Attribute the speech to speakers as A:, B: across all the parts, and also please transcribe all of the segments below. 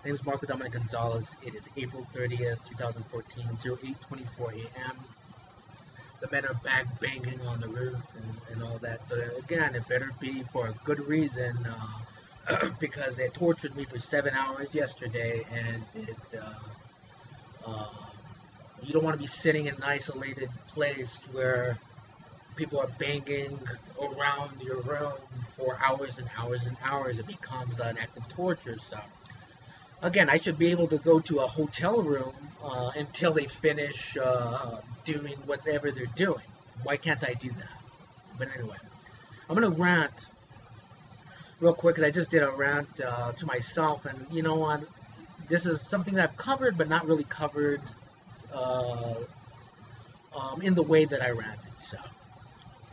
A: My name is Marco Dominic Gonzalez. It is April 30th, 2014, 08:24 a.m. The men are back banging on the roof and all that. So again, it better be for a good reason, because they tortured me for 7 hours yesterday, and uh, you don't want to be sitting in an isolated place where people are banging around your room for hours and hours and hours. It becomes an act of torture. So again, I should be able to go to a hotel room until they finish doing whatever they're doing. Why can't I do that? But anyway, I'm gonna rant real quick because I just did a rant to myself, and you know what? This is something that I've covered, but not really covered uh, in the way that I ranted. So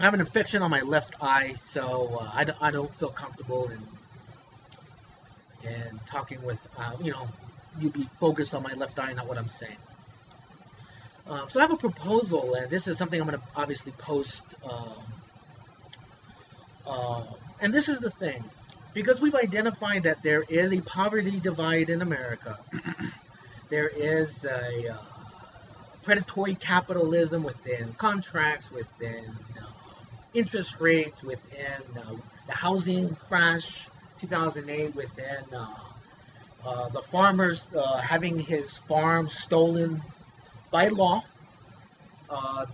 A: I have an infection on my left eye, so I don't feel comfortable in talking with, you be focused on my left eye, not what I'm saying. So I have a proposal, and this is something I'm going to obviously post. And this is the thing, because we've identified that there is a poverty divide in America. There is a predatory capitalism within contracts, within interest rates, within the housing crash 2008, within the farmers having his farm stolen by law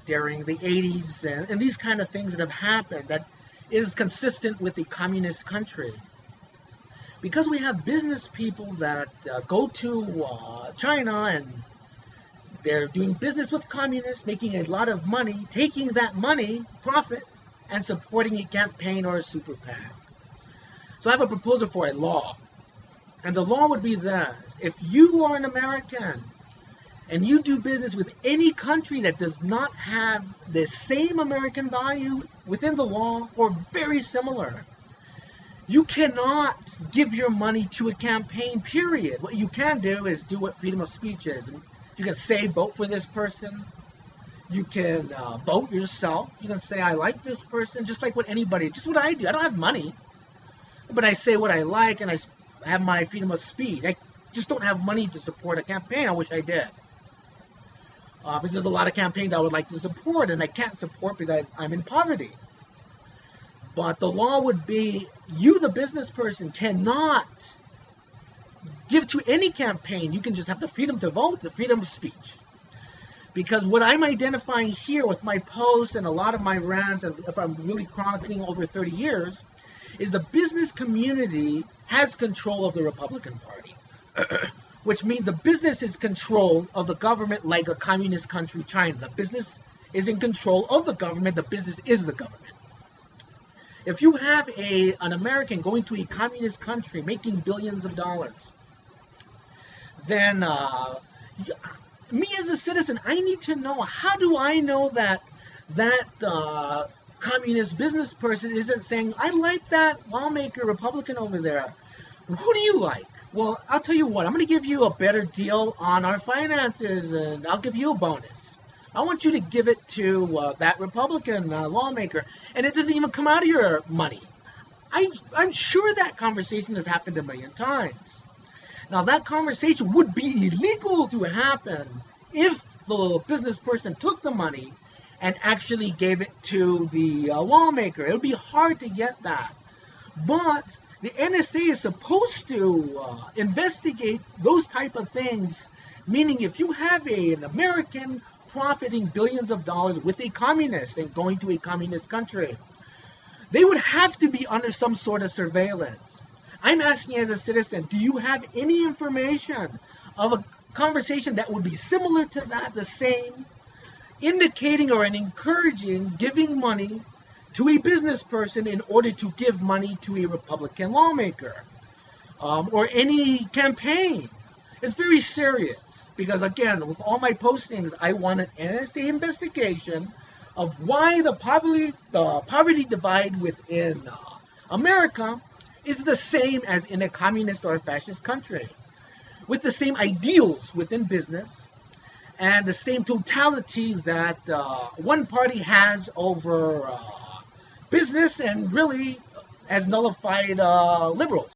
A: during the 80s, and these kind of things that have happened that is consistent with a communist country. Because we have business people that go to China, and they're doing business with communists, making a lot of money, taking that money, profit, and supporting a campaign or a super PAC. So I have a proposal for a law. And the law would be this: if you are an American and you do business with any country that does not have the same American value within the law or very similar, you cannot give your money to a campaign, period. What you can do is do what freedom of speech is. You can say, vote for this person. You can vote yourself. You can say, I like this person, just like what anybody, just what I do. I don't have money, but I say what I like, and I have my freedom of speech. I just don't have money to support a campaign. I wish I did. Because there's a lot of campaigns I would like to support, and I can't support because I'm in poverty. But the law would be, you, the business person, cannot give to any campaign. You can just have the freedom to vote, the freedom of speech. Because what I'm identifying here with my posts and a lot of my rants, and if I'm really chronicling over 30 years, is the business community has control of the Republican Party. Which means the business is control of the government, like a communist country, China. The business is in control of the government. The business is the government. If you have an American going to a communist country making billions of dollars, then me as a citizen, I need to know, how do I know that communist business person isn't saying, I like that lawmaker Republican over there. Who do you like? Well, I'll tell you what, I'm going to give you a better deal on our finances, and I'll give you a bonus. I want you to give it to that Republican lawmaker, and it doesn't even come out of your money. I'm sure that conversation has happened a million times. Now, that conversation would be illegal to happen if the business person took the money and actually gave it to the lawmaker. It would be hard to get that. But the NSA is supposed to investigate those type of things, meaning if you have an American profiting billions of dollars with a communist and going to a communist country, they would have to be under some sort of surveillance. I'm asking as a citizen, do you have any information of a conversation that would be similar to that, the same, indicating or encouraging giving money to a business person in order to give money to a Republican lawmaker or any campaign? It's very serious. Because again, with all my postings, I want an NSA investigation of why the poverty divide within America is the same as in a communist or a fascist country, with the same ideals within business and the same totality that one party has over business, and really has nullified liberals.